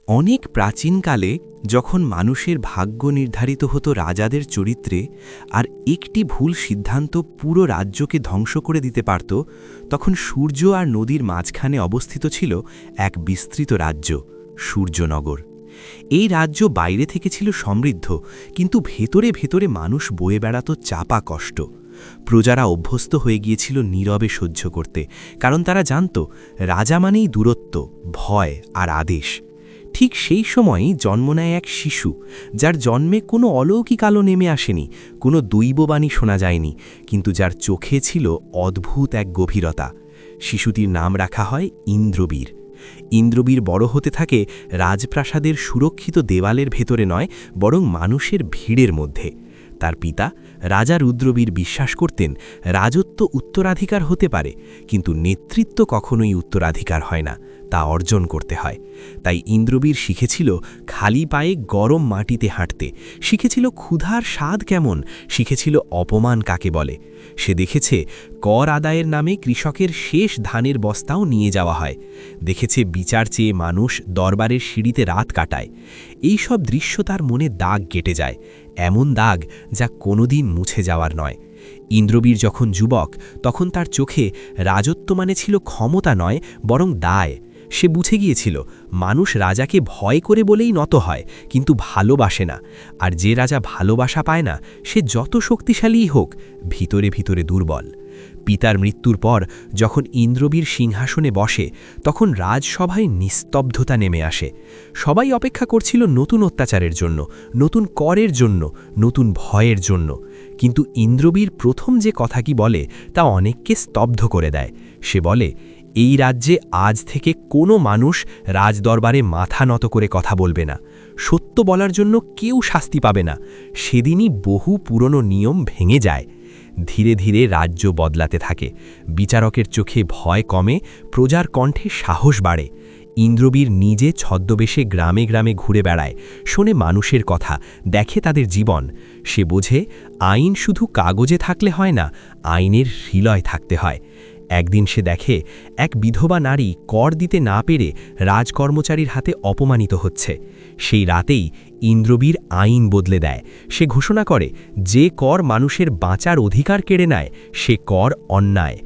অনেক প্রাচীনকালে যখন মানুষের ভাগ্য নির্ধারিত হতো রাজাদের চরিত্রে, আর একটি ভুল সিদ্ধান্ত পুরো রাজ্যকে ধ্বংস করে দিতে পারত, তখন সূর্য আর নদীর মাঝখানে অবস্থিত ছিল এক বিস্তৃত রাজ্য, সূর্যনগর। এই রাজ্য বাইরে থেকে ছিল সমৃদ্ধ, কিন্তু ভেতরে ভেতরে মানুষ বয়ে বেড়াত চাপা কষ্ট। প্রজারা অভ্যস্ত হয়ে গিয়েছিল নীরবে সহ্য করতে, কারণ তারা জানত রাজা মানেই দূরত্ব, ভয় আর আদেশ। ঠিক সেই সময়ই জন্ম নেয় এক শিশু, যার জন্মে কোনো অলৌকিক আলো নেমে আসেনি, কোনো দৈববাণী শোনা যায়নি, কিন্তু যার চোখে ছিল অদ্ভুত এক গভীরতা। শিশুটির নাম রাখা হয় ইন্দ্রবীর। ইন্দ্রবীর বড় হতে থাকে রাজপ্রাসাদের সুরক্ষিত দেওয়ালের ভেতরে নয়, বরং মানুষের ভিড়ের মধ্যে। তার পিতা রাজা রুদ্রবীর বিশ্বাস করতেন রাজত্ব উত্তরাধিকার হতে পারে, কিন্তু নেতৃত্ব কখনোই উত্তরাধিকার হয় না, তা অর্জন করতে হয়। তাই ইন্দ্রবীর শিখেছিল খালি পায়ে গরম মাটিতে হাঁটতে, শিখেছিল ক্ষুধার স্বাদ কেমন, শিখেছিল অপমান কাকে বলে। সে দেখেছে কর আদায়ের নামে কৃষকের শেষ ধানের বস্তাও নিয়ে যাওয়া হয়, দেখেছে বিচার চেয়ে মানুষ দরবারের সিঁড়িতে রাত কাটায়। এই সব দৃশ্য তার মনে দাগ কেটে যায়, এমন দাগ যা কোনোদিন মুছে যাওয়ার নয়। ইন্দ্রবীর যখন যুবক, তখন তার চোখে রাজত্ব মানে ছিল ক্ষমতা নয়, বরং দায়। সে বুঝে গিয়েছিল মানুষ রাজাকে ভয় করে বলেই নত হয়, কিন্তু ভালোবাসে না। আর যে রাজা ভালোবাসা পায় না, সে যত শক্তিশালীই হোক, ভিতরে ভিতরে দুর্বল। পিতার মৃত্যুর পর যখন ইন্দ্রবীর সিংহাসনে বসে, তখন রাজসভায় নিস্তব্ধতা নেমে আসে। সবাই অপেক্ষা করছিল নতুন অত্যাচারের জন্য, নতুন করের জন্য, নতুন ভয়ের জন্য। কিন্তু ইন্দ্রবীর প্রথম যে কথা কি বলে, তা অনেককে স্তব্ধ করে দেয়। সে বলে, এই রাজ্যে আজ থেকে কোনো মানুষ রাজদরবারে মাথা নত করে কথা বলবে না, সত্য বলার জন্য কেউ শাস্তি পাবে না। সেদিনই বহু পুরনো নিয়ম ভেঙে যায়। ধীরে ধীরে রাজ্য বদলাতে থাকে, বিচারকের চোখে ভয় কমে, প্রজার কণ্ঠে সাহস বাড়ে। ইন্দ্রবীর নিজে ছদ্মবেশে গ্রামে গ্রামে ঘুরে বেড়ায়, শোনে মানুষের কথা, দেখে তাদের জীবন। সে বোঝে আইন শুধু কাগজে থাকলে হয় না, আইনের হৃদয় থাকতে হয়। একদিন সে দেখে এক বিধবা নারী কর দিতে না পেরে রাজকর্মচারীর হাতে অপমানিত হচ্ছে। সেই রাতেই ইন্দ্রবীর আইন বদলে দেয়। সে ঘোষণা করে, যে কর মানুষের বাঁচার অধিকার কেড়ে নেয়, সে কর অন্যায়।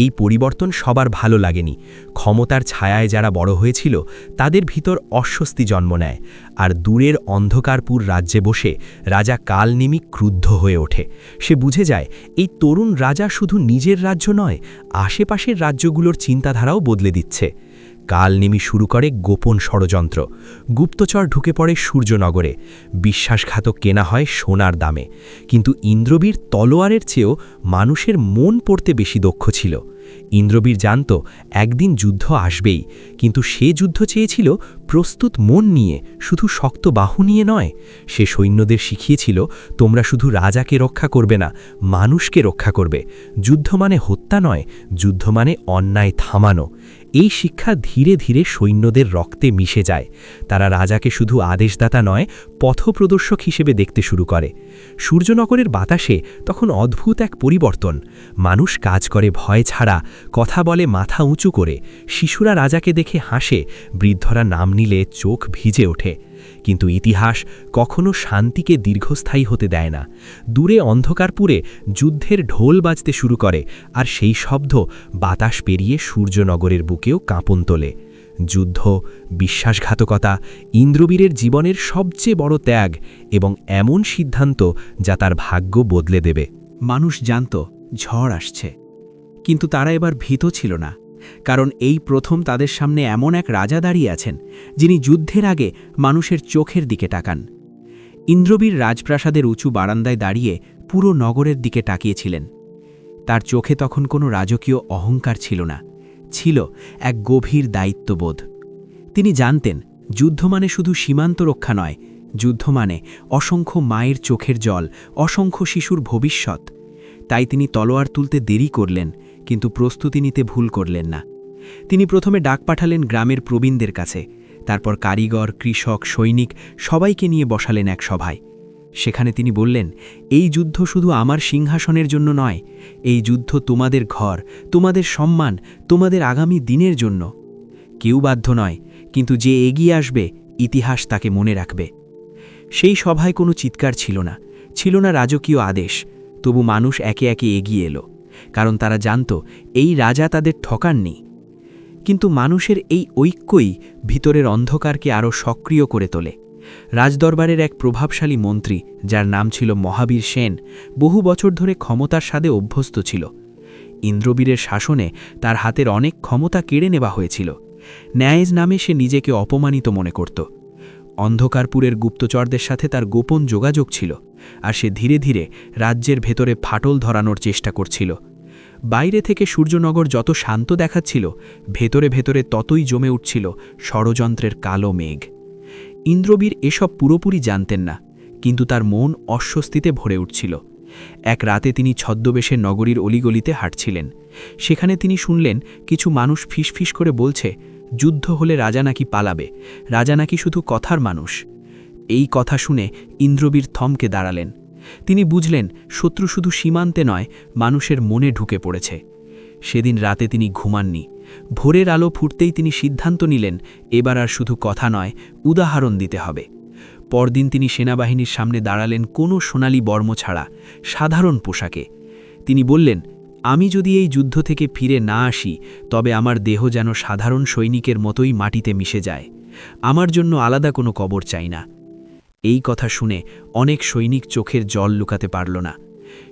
এই পরিবর্তন সবার ভালো লাগেনি। ক্ষমতার ছায়ায় যারা বড় হয়েছিল, তাদের ভিতর অস্বস্তি জন্ম নেয়। আর দূরের অন্ধকারপুর রাজ্যে বসে রাজা কালনিমি ক্রুদ্ধ হয়ে ওঠে। সে বুঝে যায় এই তরুণ রাজা শুধু নিজের রাজ্য নয়, আশেপাশের রাজ্যগুলোর চিন্তাধারাও বদলে দিচ্ছে। কালনিমি শুরু করে গোপন ষড়যন্ত্র। গুপ্তচর ঢুকে পড়ে সূর্যনগরে, বিশ্বাসঘাতক কেনা হয় সোনার দামে। কিন্তু ইন্দ্রবীর তলোয়ারের চেয়েও মানুষের মন পড়তে বেশি দক্ষ ছিল। ইন্দ্রবীর জানত একদিন যুদ্ধ আসবেই, কিন্তু সে যুদ্ধ চেয়েছিল প্রস্তুত মন নিয়ে, শুধু শক্ত বাহু নিয়ে নয়। সে সৈন্যদের শিখিয়েছিল, তোমরা শুধু রাজাকে রক্ষা করবে না, মানুষকে রক্ষা করবে। যুদ্ধ মানে হত্যা নয়, যুদ্ধ মানে অন্যায় থামানো। এই শিক্ষা ধীরে ধীরে সৈন্যদের রক্তে মিশে যায়। তারা রাজাকে শুধু আদেশদাতা নয়, পথপ্রদর্শক হিসেবে দেখতে শুরু করে। সূর্যনগরের বাতাসে তখন অদ্ভুত এক পরিবর্তন। মানুষ কাজ করে ভয় ছাড়া, কথা বলে মাথা উঁচু করে। শিশুরা রাজাকে দেখে হাসে, বৃদ্ধরা নাম নিলে চোখ ভিজে ওঠে। কিন্তু ইতিহাস কখনো শান্তিকে দীর্ঘস্থায়ী হতে দেয় না। দূরে অন্ধকারপুরে যুদ্ধের ঢোল বাজতে শুরু করে, আর সেই শব্দ বাতাস পেরিয়ে সূর্যনগরের বুকেও কাঁপন তোলে। যুদ্ধ, বিশ্বাসঘাতকতা, ইন্দ্রবীরের জীবনের সবচেয়ে বড় ত্যাগ, এবং এমন সিদ্ধান্ত যা তার ভাগ্য বদলে দেবে। মানুষ জানত ঝড় আসছে, কিন্তু তারা এবার ভীত ছিল না, কারণ এই প্রথম তাদের সামনে এমন এক রাজা দাঁড়িয়ে আছেন, যিনি যুদ্ধের আগে মানুষের চোখের দিকে তাকান। ইন্দ্রবীর রাজপ্রাসাদের উঁচু বারান্দায় দাঁড়িয়ে পুরো নগরের দিকে তাকিয়েছিলেন। তার চোখে তখন কোনো রাজকীয় অহংকার ছিল না, ছিল এক গভীর দায়িত্ববোধ। তিনি জানতেন যুদ্ধ মানে শুধু সীমান্ত রক্ষা নয়, যুদ্ধ মানে অসংখ্য মায়ের চোখের জল, অসংখ্য শিশুর ভবিষ্যৎ। তাই তিনি তলোয়ার তুলতে দেরি করলেন, কিন্তু প্রস্তুতি নিতে ভুল করলেন না। তিনি প্রথমে ডাক পাঠালেন গ্রামের প্রবীণদের কাছে, তারপর কারিগর, কৃষক, সৈনিক সবাইকে নিয়ে বসালেন এক সভায়। সেখানে তিনি বললেন, এই যুদ্ধ শুধু আমার সিংহাসনের জন্য নয়, এই যুদ্ধ তোমাদের ঘর, তোমাদের সম্মান, তোমাদের আগামী দিনের জন্য। কেউ বাধ্য নয়, কিন্তু যে এগিয়ে আসবে ইতিহাস তাকে মনে রাখবে। সেই সভায় কোনো চিৎকার ছিল না রাজকীয় আদেশ, তবু মানুষ একে একে এগিয়ে এলো, কারণ তারা জানত এই রাজা তাদের ঠকাননি। কিন্তু মানুষের এই ঐক্যই ভিতরের অন্ধকারকে আরও সক্রিয় করে তোলে। রাজদরবারের এক প্রভাবশালী মন্ত্রী, যার নাম ছিল মহাবীর সেন, বহু বছর ধরে ক্ষমতার স্বাদে অভ্যস্ত ছিল। ইন্দ্রবীরের শাসনে তার হাতের অনেক ক্ষমতা কেড়ে নেওয়া হয়েছিল। ন্যায়ের নামে সে নিজেকে অপমানিত মনে করত। অন্ধকারপুরের গুপ্তচরদের সাথে তার গোপন যোগাযোগ ছিল, আর সে ধীরে ধীরে রাজ্যের ভেতরে ফাটল ধরানোর চেষ্টা করছিল। বাইরে থেকে সূর্যনগর যত শান্ত দেখাচ্ছিল, ভেতরে ভেতরে ততই জমে উঠছিল ষড়যন্ত্রের কালো মেঘ। ইন্দ্রবীর এসব পুরোপুরি জানতেন না, কিন্তু তার মন অস্বস্তিতে ভরে উঠছিল। এক রাতে তিনি ছদ্মবেশে নগরীর অলিগলিতে হাঁটছিলেন। সেখানে তিনি শুনলেন কিছু মানুষ ফিসফিস করে বলছে, যুদ্ধ হলে রাজা নাকি পালাবে, রাজা নাকি শুধু কথার মানুষ। এই কথা শুনে ইন্দ্রবীর থমকে দাঁড়ালেন। তিনি বুঝলেন শত্রু শুধু সীমান্তে নয়, মানুষের মনে ঢুকে পড়েছে। সেদিন রাতে তিনি ঘুমাননি। ভোরের আলো ফুটতেই তিনি সিদ্ধান্ত নিলেন, এবার আর শুধু কথা নয়, উদাহরণ দিতে হবে। পরদিন তিনি সেনাবাহিনীর সামনে দাঁড়ালেন কোনো সোনালি বর্ম ছাড়া, সাধারণ পোশাকে। তিনি বললেন, আমি যদি এই যুদ্ধ থেকে ফিরে না আসি, তবে আমার দেহ যেন সাধারণ সৈনিকের মতোই মাটিতে মিশে যায়। আমার জন্য আলাদা কোনো কবর চাই না। এই কথা শুনে অনেক সৈনিক চোখের জল লুকাতে পারল না।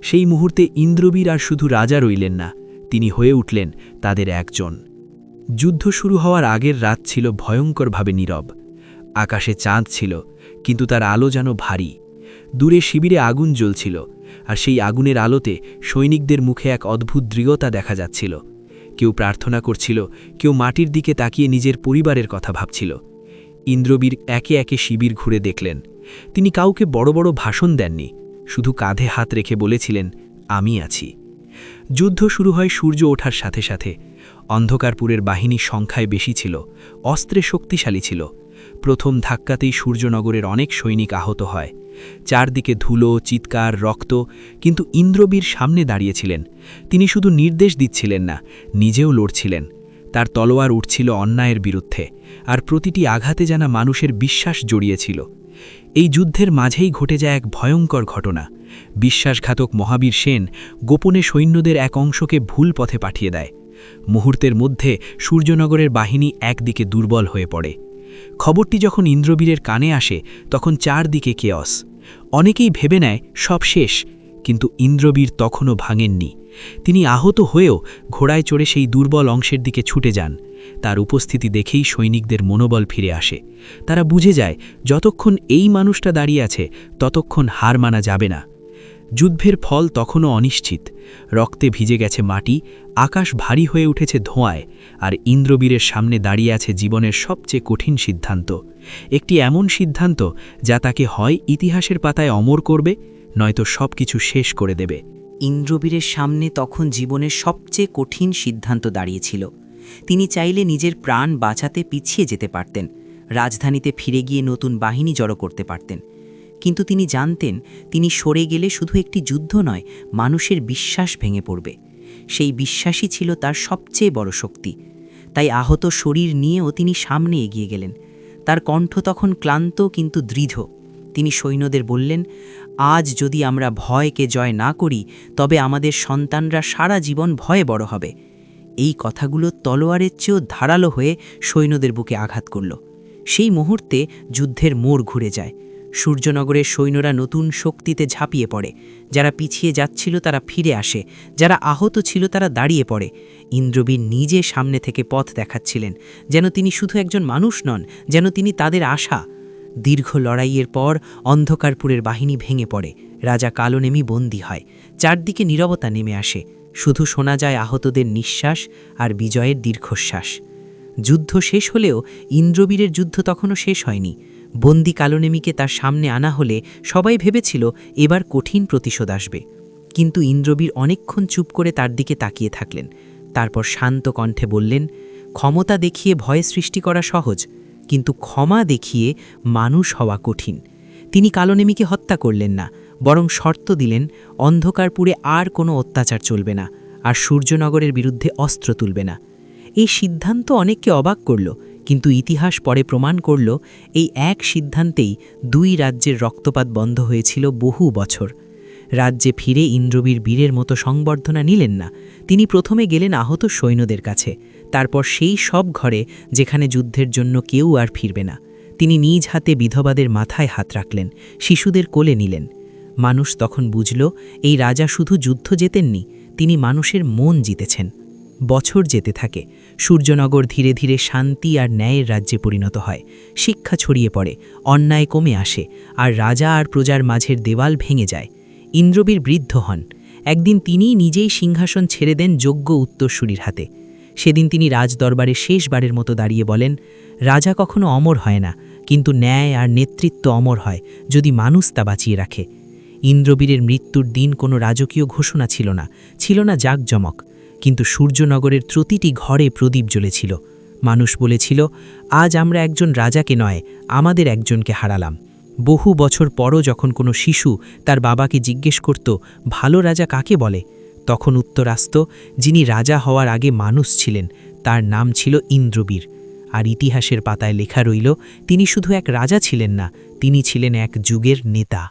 সেই মুহূর্তে ইন্দ্রবীর আর শুধু রাজা রইলেন না, তিনি হয়ে উঠলেন তাদের একজন। যুদ্ধ শুরু হওয়ার আগের রাত ছিল ভয়ঙ্করভাবে নীরব। আকাশে চাঁদ ছিল, কিন্তু তার আলো যেন ভারী। দূরে শিবিরে আগুন জ্বলছিল, আর সেই আগুনের আলোতে সৈনিকদের মুখে এক অদ্ভুত দৃঢ়তা দেখা যাচ্ছিল। কেউ প্রার্থনা করছিল, কেউ মাটির দিকে তাকিয়ে নিজের পরিবারের কথা ভাবছিল। ইন্দ্রবীর একে একে শিবির ঘুরে দেখলেন। তিনি কাউকে বড় বড় ভাষণ দেননি, শুধু কাঁধে হাত রেখে বলেছিলেন, আমি আছি। যুদ্ধ শুরু হয় সূর্য ওঠার সাথে সাথে। অন্ধকারপুরের বাহিনী সংখ্যায় বেশি ছিল, অস্ত্রে শক্তিশালী ছিল। প্রথম ধাক্কাতেই সূর্যনগরের অনেক সৈনিক আহত হয়। চারদিকে ধুলো, চিৎকার, রক্ত, কিন্তু ইন্দ্রবীর সামনে দাঁড়িয়েছিলেন। তিনি শুধু নির্দেশ দিচ্ছিলেন না, নিজেও লড়ছিলেন। তার তলোয়ার উঠছিল অন্যায়ের বিরুদ্ধে, আর প্রতিটি আঘাতে যেন মানুষের বিশ্বাস জড়িয়েছিল। এই যুদ্ধের মাঝেই ঘটে যায় এক ভয়ঙ্কর ঘটনা। বিশ্বাসঘাতক মহাবীর সেন গোপনে সৈন্যদের এক অংশকে ভুল পথে পাঠিয়ে দেয়। মুহূর্তের মধ্যে সূর্যনগরের বাহিনী একদিকে দুর্বল হয়ে পড়ে। খবরটি যখন ইন্দ্রবীরের কানে আসে, তখন চারদিকে কেয়স। অনেকেই ভেবে নেয় সব শেষ, কিন্তু ইন্দ্রবীর তখনও ভাঙেননি। তিনি আহত হয়েও ঘোড়ায় চড়ে সেই দুর্বল অংশের দিকে ছুটে যান। তার উপস্থিতি দেখেই সৈনিকদের মনোবল ফিরে আসে। তারা বুঝে যায় যতক্ষণ এই মানুষটা দাঁড়িয়ে আছে, ততক্ষণ হার মানা যাবে না। যুদ্ধের ফল তখনও অনিশ্চিত। রক্তে ভিজে গেছে মাটি, আকাশ ভারী হয়ে উঠেছে ধোঁয়ায়, আর ইন্দ্রবীরের সামনে দাঁড়িয়ে আছে জীবনের সবচেয়ে কঠিন সিদ্ধান্ত। একটি এমন সিদ্ধান্ত যা তাকে হয় ইতিহাসের পাতায় অমর করবে, নয়তো সব কিছু শেষ করে দেবে। ইন্দ্রবীরের সামনে তখন জীবনের সবচেয়ে কঠিন সিদ্ধান্ত দাঁড়িয়েছিল। তিনি চাইলে নিজের প্রাণ বাঁচাতে পিছিয়ে যেতে পারতেন, রাজধানীতে ফিরে গিয়ে নতুন বাহিনী জড়ো করতে পারতেন। কিন্তু তিনি জানতেন, তিনি সরে গেলে শুধু একটি যুদ্ধ নয়, মানুষের বিশ্বাস ভেঙে পড়বে। সেই বিশ্বাসই ছিল তার সবচেয়ে বড় শক্তি। তাই আহত শরীর নিয়েও তিনি সামনে এগিয়ে গেলেন। তার কণ্ঠ তখন ক্লান্ত কিন্তু দৃঢ়। তিনি সৈন্যদের বললেন, আজ যদি আমরা ভয়কে জয় না করি, তবে আমাদের সন্তানরা সারা জীবন ভয়ে বড় হবে। এই কথাগুলো তলোয়ারের চেয়েও ধারালো হয়ে সৈন্যদের বুকে আঘাত করল। সেই মুহূর্তে যুদ্ধের মোড় ঘুরে যায়। সূর্যনগরের সৈন্যরা নতুন শক্তিতে ঝাঁপিয়ে পড়ে। যারা পিছিয়ে যাচ্ছিল তারা ফিরে আসে, যারা আহত ছিল তারা দাঁড়িয়ে পড়ে। ইন্দ্রবীর নিজে সামনে থেকে পথ দেখাচ্ছিলেন, যেন তিনি শুধু একজন মানুষ নন, যেন তিনি তাদের আশা। দীর্ঘ লড়াইয়ের পর অন্ধকারপুরের বাহিনী ভেঙে পড়ে। রাজা কালনেমি বন্দী হয়। চারদিকে নীরবতা নেমে আসে, শুধু শোনা যায় আহতদের নিঃশ্বাস আর বিজয়ের দীর্ঘশ্বাস। যুদ্ধ শেষ হলেও ইন্দ্রবীরের যুদ্ধ তখনও শেষ হয়নি। বন্দী কালনেমিকে তার সামনে আনা হলে সবাই ভেবেছিল এবার কঠিন প্রতিশোধ আসবে। কিন্তু ইন্দ্রবীর অনেকক্ষণ চুপ করে তার দিকে তাকিয়ে থাকলেন। তারপর শান্ত কণ্ঠে বললেন, ক্ষমতা দেখিয়ে ভয় সৃষ্টি করা সহজ, কিন্তু ক্ষমা দেখিয়ে মানুষ হওয়া কঠিন। তিনি কালনেমিকে হত্যা করলেন না, বরং শর্ত দিলেন, অন্ধকারপুরে আর কোনো অত্যাচার চলবে না, আর সূর্যনগরের বিরুদ্ধে অস্ত্র তুলবে না। এই সিদ্ধান্ত অনেককে অবাক করল, কিন্তু ইতিহাস পরে প্রমাণ করল এই এক সিদ্ধান্তেই 2 রাজ্যের রক্তপাত বন্ধ হয়েছিল বহু বছর। রাজ্যে ফিরে ইন্দ্রবীর বীরের মতো সংবর্ধনা নিলেন না। তিনি প্রথমে গেলেন আহত সৈন্যদের কাছে, তারপর সেই সব ঘরে যেখানে যুদ্ধের জন্য কেউ আর ফিরবে না। তিনি নিজ হাতে বিধবাদের মাথায় হাত রাখলেন, শিশুদের কোলে নিলেন। মানুষ তখন বুঝল এই রাজা শুধু যুদ্ধ জেতেননি, তিনি মানুষের মন জিতেছেন। বছর যেতে থাকে, সূর্যনগর ধীরে ধীরে শান্তি আর ন্যায়ের রাজ্যে পরিণত হয়। শিক্ষা ছড়িয়ে পড়ে, অন্যায় কমে আসে, আর রাজা আর প্রজার মাঝের দেওয়াল ভেঙে যায়। ইন্দ্রবীর বৃদ্ধ হন। একদিন তিনিই নিজেই সিংহাসন ছেড়ে দেন যোগ্য উত্তরসূরির হাতে। সেদিন তিনি রাজদরবারে শেষবারের মতো দাঁড়িয়ে বলেন, রাজা কখনো অমর হয় না, কিন্তু ন্যায় আর নেতৃত্ব অমর হয় যদি মানুষ তা বাঁচিয়ে রাখে। ইন্দ্রবীরের মৃত্যুর দিন কোনো রাজকীয় ঘোষণা ছিল না জাঁকজমক, কিন্তু সূর্যনগরের প্রতিটি ঘরে প্রদীপ জ্বলেছিল। মানুষ বলেছিল, আজ আমরা একজন রাজাকে নয়, আমাদের একজনকে হারালাম। বহু বছর পরও যখন কোনো শিশু তার বাবাকে জিজ্ঞেস করত, ভালো রাজা কাকে বলে, তখন উত্তর আসত, যিনি রাজা হওয়ার আগে মানুষ ছিলেন, তার নাম ছিল ইন্দ্রবীর। আর ইতিহাসের পাতায় লেখা রইল, তিনি শুধু এক রাজা ছিলেন না, তিনি ছিলেন এক যুগের নেতা।